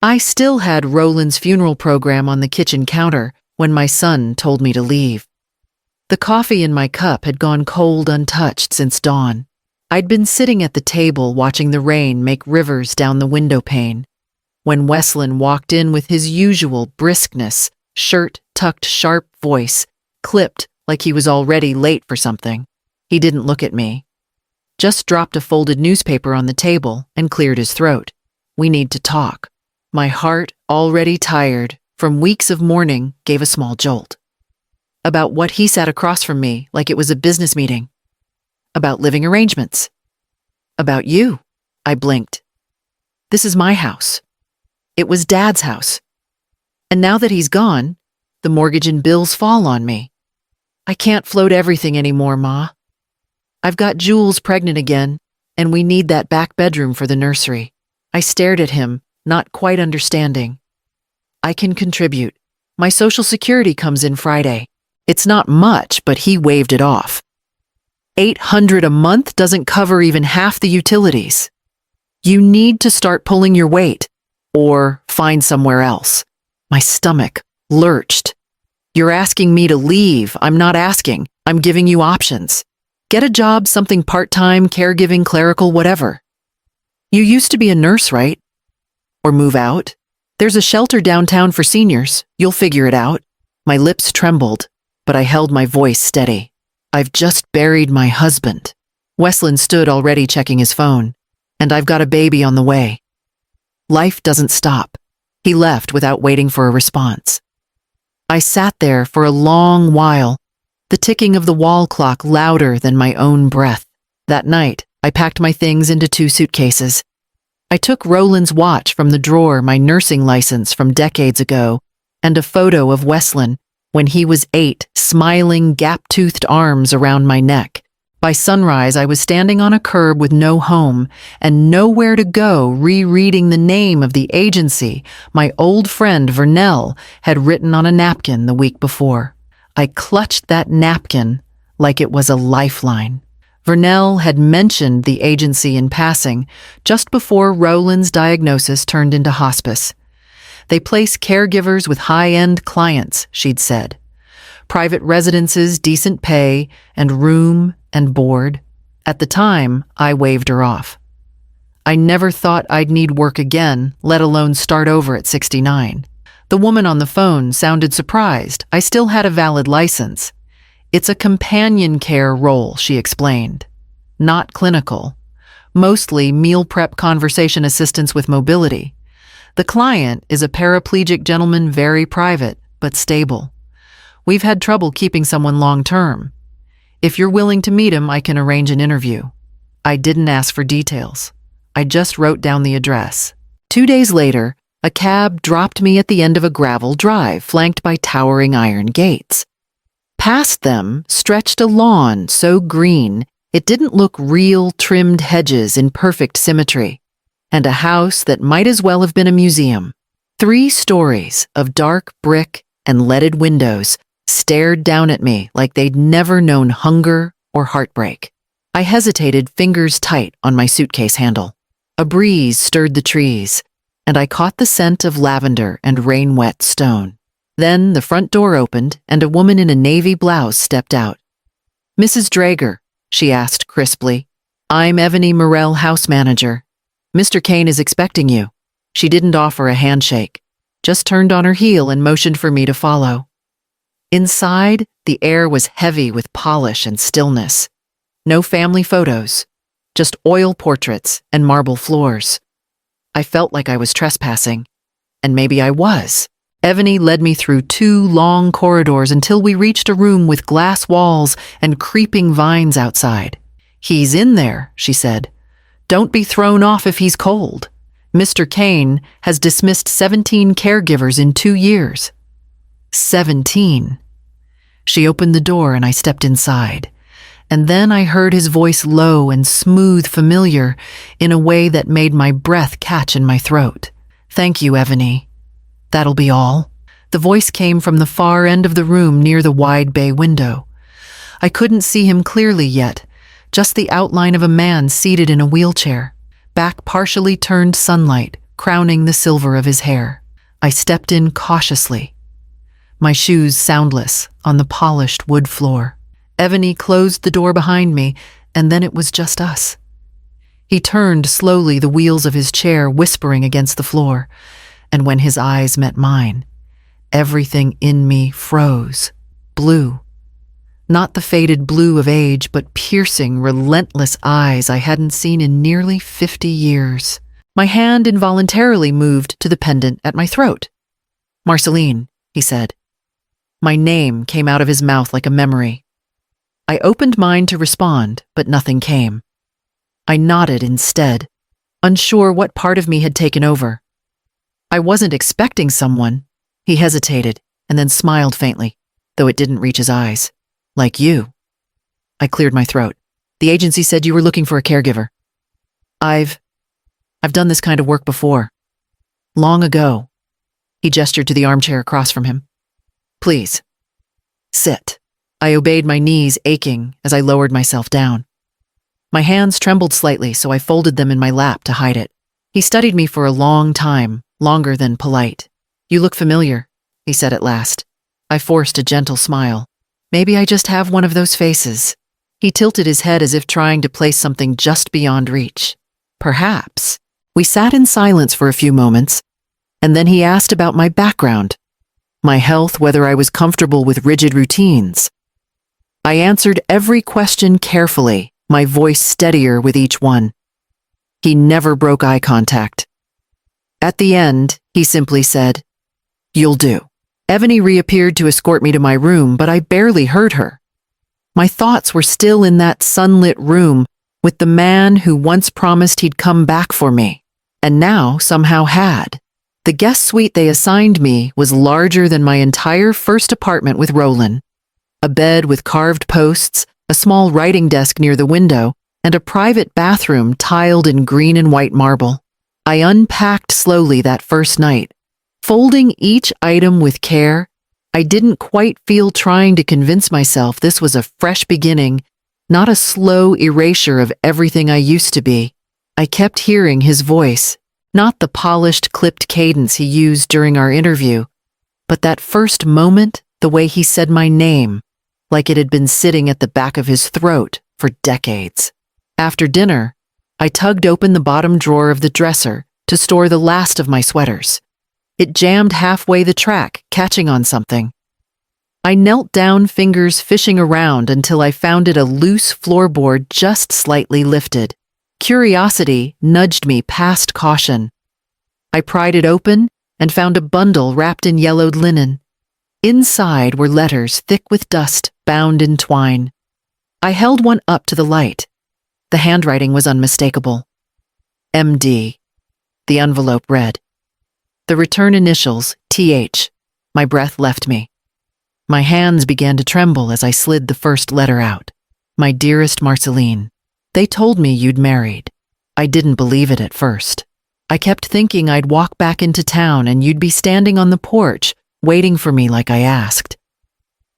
I still had Roland's funeral program on the kitchen counter when my son told me to leave. The coffee in my cup had gone cold untouched since dawn. I'd been sitting at the table watching the rain make rivers down the window pane, when Wesleyan walked in with his usual briskness, shirt tucked, sharp voice, clipped like he was already late for something. He didn't look at me, just dropped a folded newspaper on the table and cleared his throat. "We need to talk." My heart, already tired from weeks of mourning, gave a small jolt. About what he sat across from me like it was a business meeting. About living arrangements. About you. I blinked. This is my house. It was Dad's house. And now that he's gone, the mortgage and bills fall on me. I can't float everything anymore, Ma. I've got Jules pregnant again, and we need that back bedroom for the nursery. I stared at him, not quite understanding. "I can contribute. My Social Security comes in Friday. It's not much, but he waved it off. $800 a month doesn't cover even half the utilities. You need to start pulling your weight, or find somewhere else." My stomach lurched. "You're asking me to leave. I'm not asking. I'm giving you options. Get a job, something part-time, caregiving, clerical, whatever. You used to be a nurse, right? Or move out. There's a shelter downtown for seniors. You'll figure it out." My lips trembled, but I held my voice steady. "I've just buried my husband." Wesleyan stood already checking his phone. "And I've got a baby on the way." Life doesn't stop. He left without waiting for a response. I sat there for a long while, the ticking of the wall clock louder than my own breath. That night, I packed my things into 2 suitcases. I took Roland's watch from the drawer, my nursing license from decades ago, and a photo of Wesleyan when he was 8, smiling, gap-toothed arms around my neck. By sunrise, I was standing on a curb with no home and nowhere to go, rereading the name of the agency my old friend Vernell had written on a napkin the week before. I clutched that napkin like it was a lifeline. Vernell had mentioned the agency in passing just before Roland's diagnosis turned into hospice. "They place caregivers with high-end clients," she'd said. "Private residences, decent pay, and room and board." At the time, I waved her off. I never thought I'd need work again, let alone start over at 69. The woman on the phone sounded surprised. I still had a valid license. "It's a companion care role," she explained. "Not clinical. Mostly meal prep conversation assistance with mobility. The client is a paraplegic gentleman, very private, but stable. We've had trouble keeping someone long-term. If you're willing to meet him, I can arrange an interview." I didn't ask for details. I just wrote down the address. 2 days later, a cab dropped me at the end of a gravel drive flanked by towering iron gates. Past them stretched a lawn so green it didn't look real, trimmed hedges in perfect symmetry, and a house that might as well have been a museum. 3 stories of dark brick and leaded windows stared down at me like they'd never known hunger or heartbreak. I hesitated, fingers tight on my suitcase handle. A breeze stirred the trees, and I caught the scent of lavender and rain-wet stone. Then the front door opened, and a woman in a navy blouse stepped out. "Mrs. Drager," she asked crisply. "I'm Ebony Morell, house manager. Mr. Kane is expecting you." She didn't offer a handshake, just turned on her heel and motioned for me to follow. Inside, the air was heavy with polish and stillness. No family photos, just oil portraits and marble floors. I felt like I was trespassing, and maybe I was. Ebony led me through 2 long corridors until we reached a room with glass walls and creeping vines outside. "He's in there," she said. "Don't be thrown off if he's cold. Mr. Kane has dismissed 17 caregivers in 2 years. 17. She opened the door and I stepped inside. And then I heard his voice, low and smooth, familiar, in a way that made my breath catch in my throat. "Thank you, Ebony. That'll be all." The voice came from the far end of the room near the wide bay window. I couldn't see him clearly yet, just the outline of a man seated in a wheelchair. Back partially turned sunlight, crowning the silver of his hair. I stepped in cautiously, my shoes soundless on the polished wood floor. Evany closed the door behind me, and then it was just us. He turned slowly, the wheels of his chair whispering against the floor, and when his eyes met mine, everything in me froze. Blue. Not the faded blue of age, but piercing, relentless eyes I hadn't seen in nearly 50 years. My hand involuntarily moved to the pendant at my throat. "Marceline," he said. My name came out of his mouth like a memory. I opened mine to respond, but nothing came. I nodded instead, unsure what part of me had taken over. I wasn't expecting someone. He hesitated and then smiled faintly, though it didn't reach his eyes. "Like you." I cleared my throat. "The agency said you were looking for a caregiver." I've done this kind of work before. Long ago." He gestured to the armchair across from him. "Please, sit." I obeyed, my knees aching as I lowered myself down. My hands trembled slightly, so I folded them in my lap to hide it. He studied me for a long time, longer than polite. "You look familiar," he said at last. I forced a gentle smile. "Maybe I just have one of those faces." He tilted his head as if trying to place something just beyond reach. "Perhaps." We sat in silence for a few moments, and then he asked about my background, my health, whether I was comfortable with rigid routines. I answered every question carefully, my voice steadier with each one. He never broke eye contact. At the end, he simply said, "You'll do." Evany reappeared to escort me to my room, but I barely heard her. My thoughts were still in that sunlit room with the man who once promised he'd come back for me, and now somehow had. The guest suite they assigned me was larger than my entire first apartment with Roland. A bed with carved posts, a small writing desk near the window, and a private bathroom tiled in green and white marble. I unpacked slowly that first night. Folding each item with care, I didn't quite feel trying to convince myself this was a fresh beginning, not a slow erasure of everything I used to be. I kept hearing his voice, not the polished, clipped cadence he used during our interview, but that first moment, the way he said my name, like it had been sitting at the back of his throat for decades. After dinner, I tugged open the bottom drawer of the dresser to store the last of my sweaters. It jammed halfway the track, catching on something. I knelt down, fingers fishing around until I found it a loose floorboard just slightly lifted. Curiosity nudged me past caution. I pried it open and found a bundle wrapped in yellowed linen. Inside were letters thick with dust, bound in twine. I held one up to the light. The handwriting was unmistakable. MD. The envelope read. The return initials, TH. My breath left me. My hands began to tremble as I slid the first letter out. My dearest Marceline, they told me you'd married. I didn't believe it at first. I kept thinking I'd walk back into town and you'd be standing on the porch, waiting for me like I asked.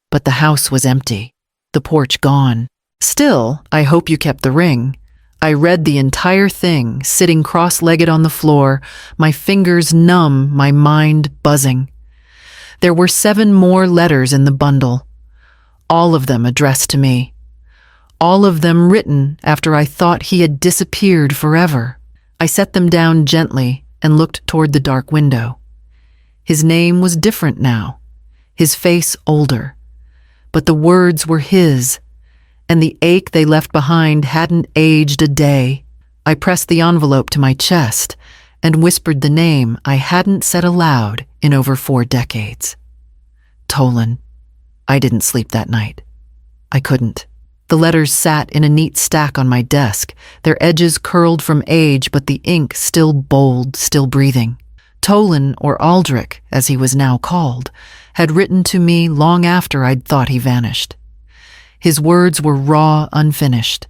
But the house was empty, the porch gone. Still, I hope you kept the ring. I read the entire thing, sitting cross-legged on the floor, my fingers numb, my mind buzzing. There were 7 more letters in the bundle, all of them addressed to me. All of them written after I thought he had disappeared forever. I set them down gently and looked toward the dark window. His name was different now, his face older, but the words were his, and the ache they left behind hadn't aged a day. I pressed the envelope to my chest and whispered the name I hadn't said aloud in over 4 decades. Tolan. I didn't sleep that night. I couldn't. The letters sat in a neat stack on my desk, their edges curled from age, but the ink still bold, still breathing. Tolan, or Aldrich, as he was now called, had written to me long after I'd thought he vanished. His words were raw, unfinished.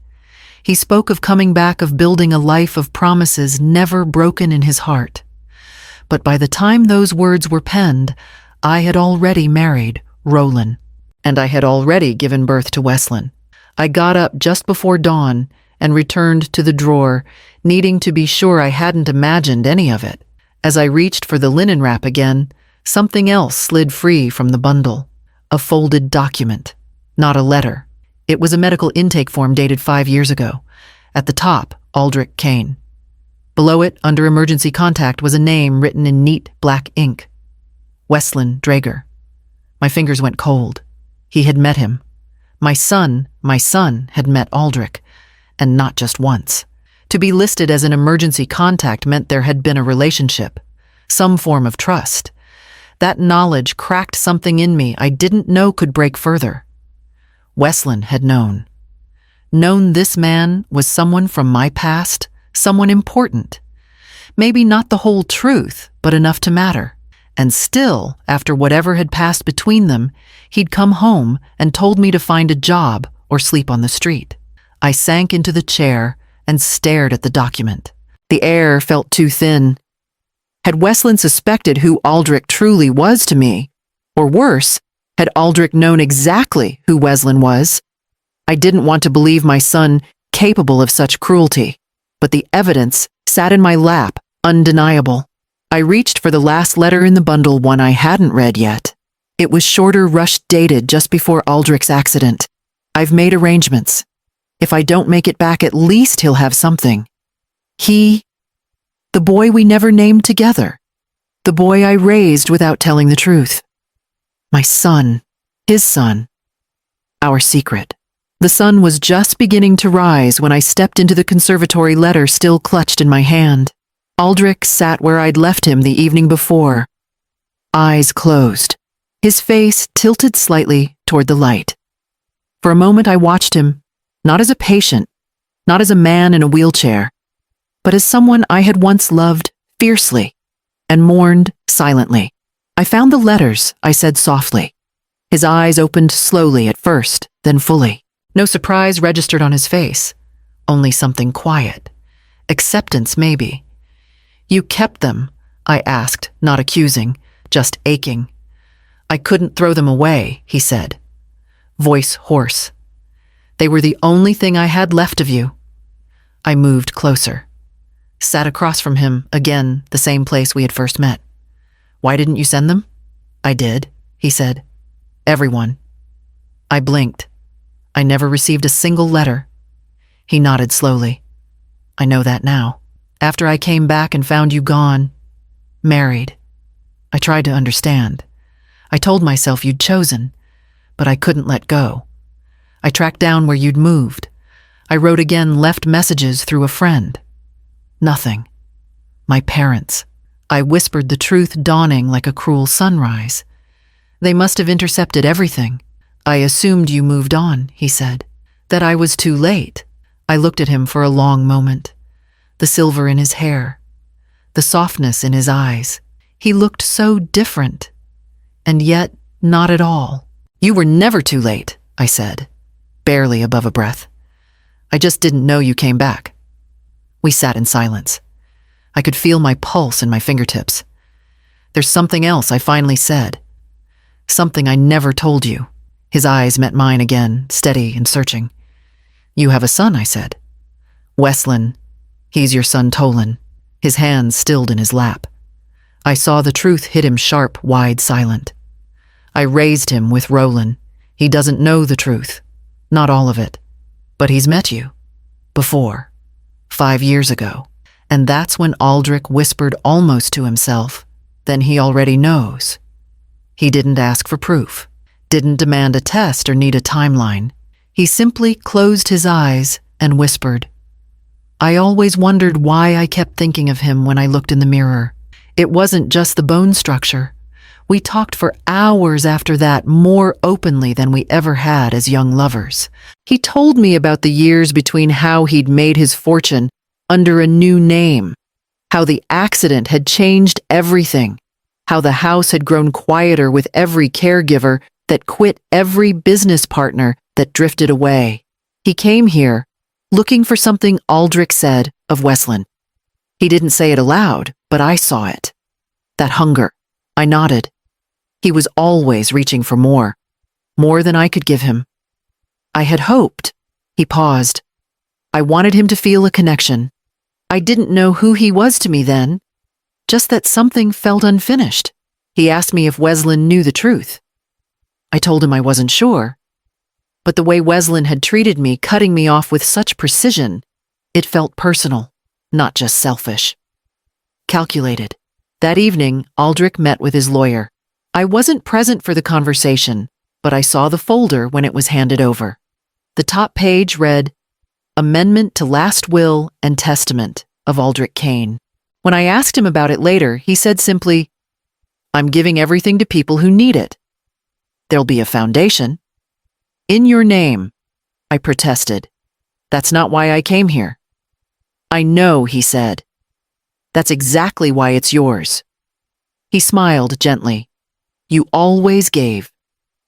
He spoke of coming back, of building a life of promises never broken in his heart. But by the time those words were penned, I had already married Roland, and I had already given birth to Weslin. I got up just before dawn and returned to the drawer, needing to be sure I hadn't imagined any of it. As I reached for the linen wrap again, something else slid free from the bundle. A folded document. Not a letter. It was a medical intake form dated 5 years ago. At the top, Aldrich Kane. Below it, under emergency contact, was a name written in neat black ink. Wesleyan Drager. My fingers went cold. He had met him. My son had met Aldrich, and not just once. To be listed as an emergency contact meant there had been a relationship, some form of trust. That knowledge cracked something in me I didn't know could break further. Wesleyan had known. Known this man was someone from my past, someone important. Maybe not the whole truth, but enough to matter. And still, after whatever had passed between them, he'd come home and told me to find a job or sleep on the street. I sank into the chair and stared at the document. The air felt too thin. Had Wesleyan suspected who Aldrich truly was to me? Or worse, had Aldrich known exactly who Wesleyan was? I didn't want to believe my son capable of such cruelty, but the evidence sat in my lap, undeniable. I reached for the last letter in the bundle, one I hadn't read yet. It was shorter, rushed, dated just before Aldrich's accident. I've made arrangements. If I don't make it back, at least he'll have something. The boy we never named together. The boy I raised without telling the truth. My son, his son. Our secret. The sun was just beginning to rise when I stepped into the conservatory, letter still clutched in my hand. Aldrich sat where I'd left him the evening before. Eyes closed. His face tilted slightly toward the light. For a moment I watched him, not as a patient, not as a man in a wheelchair, but as someone I had once loved fiercely and mourned silently. I found the letters, I said softly. His eyes opened slowly at first, then fully. No surprise registered on his face, only something quiet. Acceptance, maybe. You kept them, I asked, not accusing, just aching. I couldn't throw them away, he said, voice hoarse. They were the only thing I had left of you. I moved closer. Sat across from him, again, the same place we had first met. Why didn't you send them? I did, he said. Everyone. I blinked. I never received a single letter. He nodded slowly. I know that now. After I came back and found you gone, married. I tried to understand. I told myself you'd chosen, but I couldn't let go. I tracked down where you'd moved. I wrote again, left messages through a friend. Nothing. My parents. I whispered the truth, dawning like a cruel sunrise. They must have intercepted everything. I assumed you moved on, he said. That I was too late. I looked at him for a long moment. The silver in his hair. The softness in his eyes. He looked so different. And yet, not at all. You were never too late, I said, barely above a breath. I just didn't know you came back. We sat in silence. I could feel my pulse in my fingertips. There's something else, I finally said. Something I never told you. His eyes met mine again, steady and searching. You have a son, I said. Wesleyan. He's your son Tolan. His hands stilled in his lap. I saw the truth hit him sharp, wide, silent. I raised him with Roland. He doesn't know the truth. Not all of it. But he's met you. Before. 5 years ago. And that's when Aldrich whispered almost to himself, then he already knows. He didn't ask for proof, didn't demand a test or need a timeline. He simply closed his eyes and whispered. I always wondered why I kept thinking of him when I looked in the mirror. It wasn't just the bone structure. We talked for hours after that, more openly than we ever had as young lovers. He told me about the years between how he'd made his fortune under a new name, how the accident had changed everything, how the house had grown quieter with every caregiver that quit, every business partner that drifted away. He came here looking for something Aldrich said of Wesleyan. He didn't say it aloud, but I saw it. That hunger. I nodded. He was always reaching for more than I could give him. I had hoped. He paused. I wanted him to feel a connection. I didn't know who he was to me then. just that something felt unfinished. He asked me if Weslin knew the truth. I told him I wasn't sure. But the way Weslin had treated me, cutting me off with such precision, it felt personal, not just selfish. Calculated. That evening, Aldrich met with his lawyer. I wasn't present for the conversation, but I saw the folder when it was handed over. The top page read, Amendment to Last Will and Testament of Aldrich Kane. When I asked him about it later, he said simply, I'm giving everything to people who need it. There'll be a foundation. In your name, I protested. That's not why I came here. I know, he said. That's exactly why it's yours. He smiled gently. You always gave.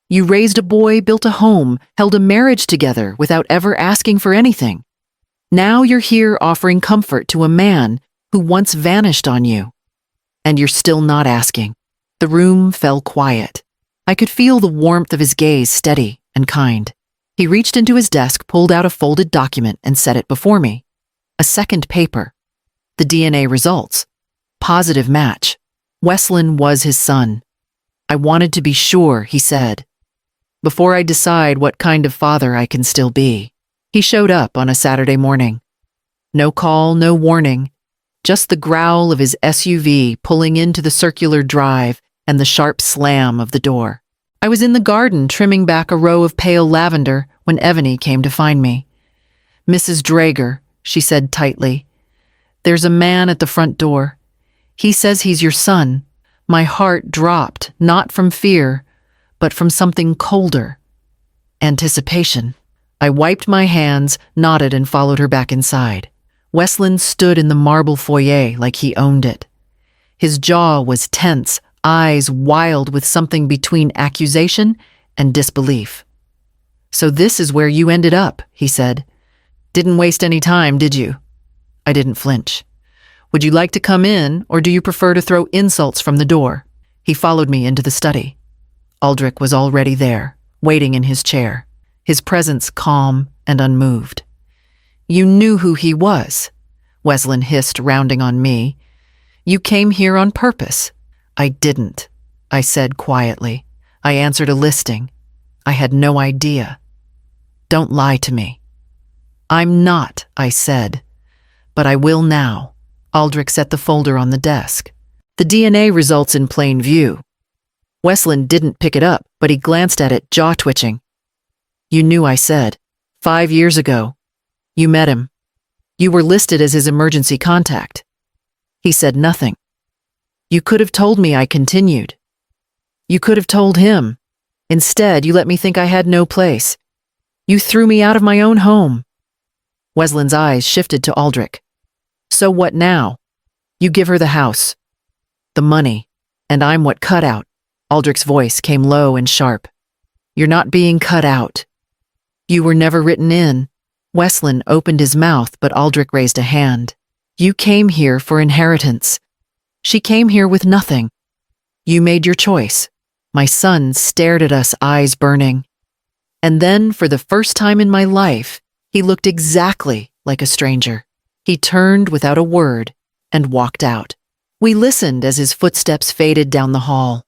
You raised a boy, built a home, held a marriage together without ever asking for anything. Now you're here offering comfort to a man who once vanished on you. And you're still not asking. The room fell quiet. I could feel the warmth of his gaze, steady and kind. He reached into his desk, pulled out a folded document, and set it before me. A second paper. The DNA results. Positive match. Weslin was his son. I wanted to be sure, he said, before I decide what kind of father I can still be. He showed up on a Saturday morning. No call, no warning. Just the growl of his SUV pulling into the circular drive and the sharp slam of the door. I was in the garden trimming back a row of pale lavender when Evany came to find me. Mrs. Drager, she said tightly, there's a man at the front door. He says he's your son. My heart dropped, not from fear, but from something colder. Anticipation. I wiped my hands, nodded, and followed her back inside. Weslin stood in the marble foyer like he owned it. His jaw was tense, eyes wild with something between accusation and disbelief. So this is where you ended up, he said. Didn't waste any time, did you? I didn't flinch. Would you like to come in, or do you prefer to throw insults from the door? He followed me into the study. Aldrich was already there, waiting in his chair, his presence calm and unmoved. You knew who he was, Weslin hissed, rounding on me. You came here on purpose. I didn't, I said quietly. I answered a listing. I had no idea. Don't lie to me. I'm not, I said. But I will now. Aldrich set the folder on the desk. The DNA results in plain view. Weslin didn't pick it up, but he glanced at it, jaw twitching. You knew, I said. 5 years ago. You met him. You were listed as his emergency contact. He said nothing. You could have told me, I continued. You could have told him. Instead, you let me think I had no place. You threw me out of my own home. Weslin's eyes shifted to Aldrich. So what now? You give her the house, the money, and I'm what cut out. Aldrich's voice came low and sharp. You're not being cut out. You were never written in. Weslin opened his mouth, but Aldrich raised a hand. You came here for inheritance. She came here with nothing. You made your choice. My son stared at us, eyes burning. And then, for the first time in my life, he looked exactly like a stranger. He turned without a word and walked out. We listened as his footsteps faded down the hall.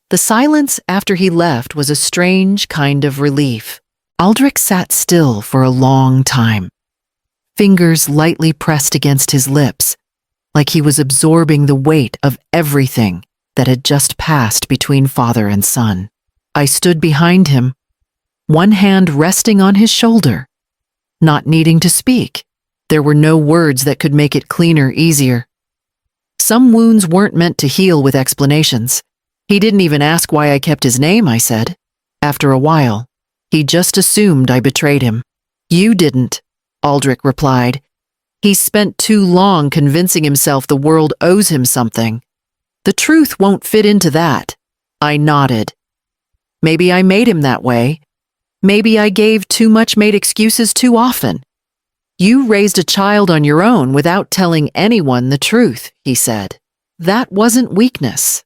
The silence after he left was a strange kind of relief. Aldrich sat still for a long time, fingers lightly pressed against his lips, like he was absorbing the weight of everything that had just passed between father and son. I stood behind him, one hand resting on his shoulder, not needing to speak. There were no words that could make it cleaner, easier. Some wounds weren't meant to heal with explanations. He didn't even ask why I kept his name, I said. After a while, he just assumed I betrayed him. You didn't, Aldrich replied. He's spent too long convincing himself the world owes him something. The truth won't fit into that. I nodded. Maybe I made him that way. Maybe I gave too much, made excuses too often. You raised a child on your own without telling anyone the truth, he said. That wasn't weakness.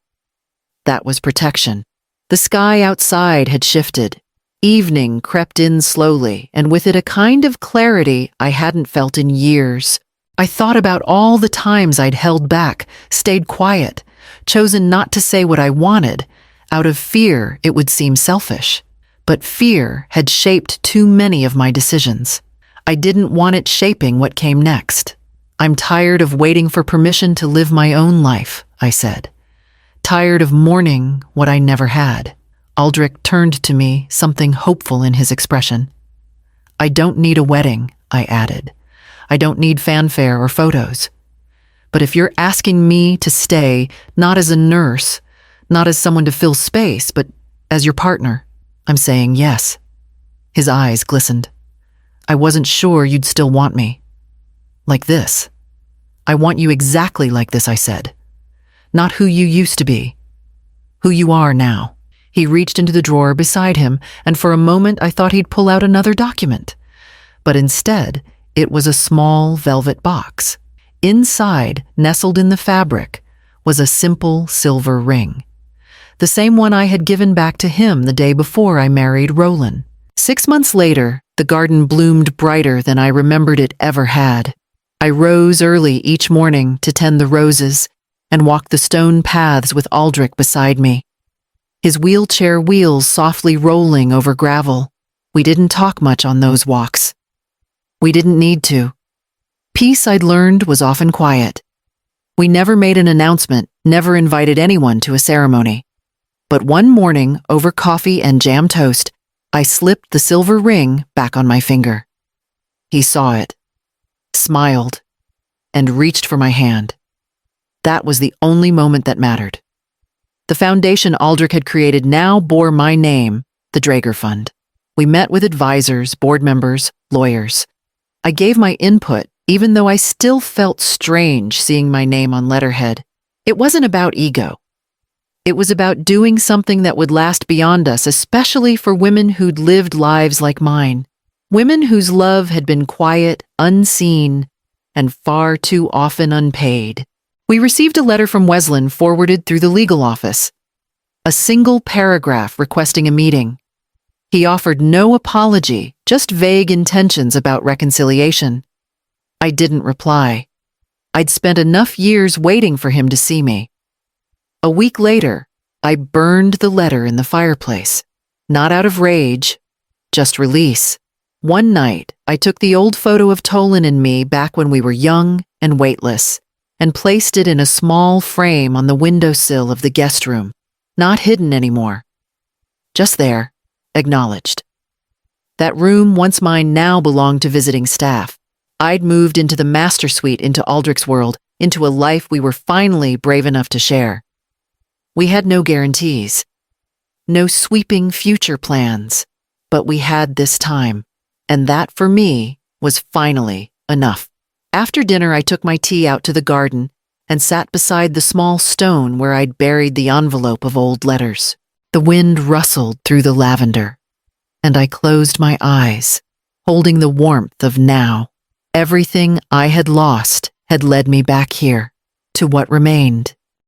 That was protection. The sky outside had shifted. Evening crept in slowly, and with it a kind of clarity I hadn't felt in years. I thought about all the times I'd held back, stayed quiet, chosen not to say what I wanted, out of fear it would seem selfish. But fear had shaped too many of my decisions. I didn't want it shaping what came next. I'm tired of waiting for permission to live my own life, I said. Tired of mourning what I never had. Aldrich turned to me, something hopeful in his expression. I don't need a wedding, I added. I don't need fanfare or photos. But if you're asking me to stay, not as a nurse, not as someone to fill space, but as your partner, I'm saying yes. His eyes glistened. I wasn't sure you'd still want me. Like this. I want you exactly like this, I said. Not who you used to be. Who you are now. He reached into the drawer beside him, and for a moment I thought he'd pull out another document. But instead, it was a small velvet box. Inside, nestled in the fabric, was a simple silver ring. The same one I had given back to him the day before I married Roland. 6 months later, the garden bloomed brighter than I remembered it ever had. I rose early each morning to tend the roses and walk the stone paths with Aldrich beside me. His wheelchair wheels softly rolling over gravel. We didn't talk much on those walks. We didn't need to. Peace, I'd learned, was often quiet. We never made an announcement, never invited anyone to a ceremony. But one morning, over coffee and jam toast, I slipped the silver ring back on my finger. He saw it, smiled, and reached for my hand. That was the only moment that mattered. The foundation Aldrich had created now bore my name, the Draeger Fund. We met with advisors, board members, lawyers. I gave my input, even though I still felt strange seeing my name on letterhead. It wasn't about ego. It was about doing something that would last beyond us, especially for women who'd lived lives like mine. Women whose love had been quiet, unseen, and far too often unpaid. We received a letter from Wesleyan forwarded through the legal office. A single paragraph requesting a meeting. He offered no apology, just vague intentions about reconciliation. I didn't reply. I'd spent enough years waiting for him to see me. A week later, I burned the letter in the fireplace. Not out of rage, just release. One night, I took the old photo of Tolan and me back when we were young and weightless, and placed it in a small frame on the windowsill of the guest room. Not hidden anymore. Just there, acknowledged. That room, once mine, now belonged to visiting staff. I'd moved into the master suite into Aldrich's world, into a life we were finally brave enough to share. We had no guarantees, no sweeping future plans, but we had this time, and that for me was finally enough. After dinner, I took my tea out to the garden and sat beside the small stone where I'd buried the envelope of old letters. The wind rustled through the lavender, and I closed my eyes, holding the warmth of now. Everything I had lost had led me back here, to what remained.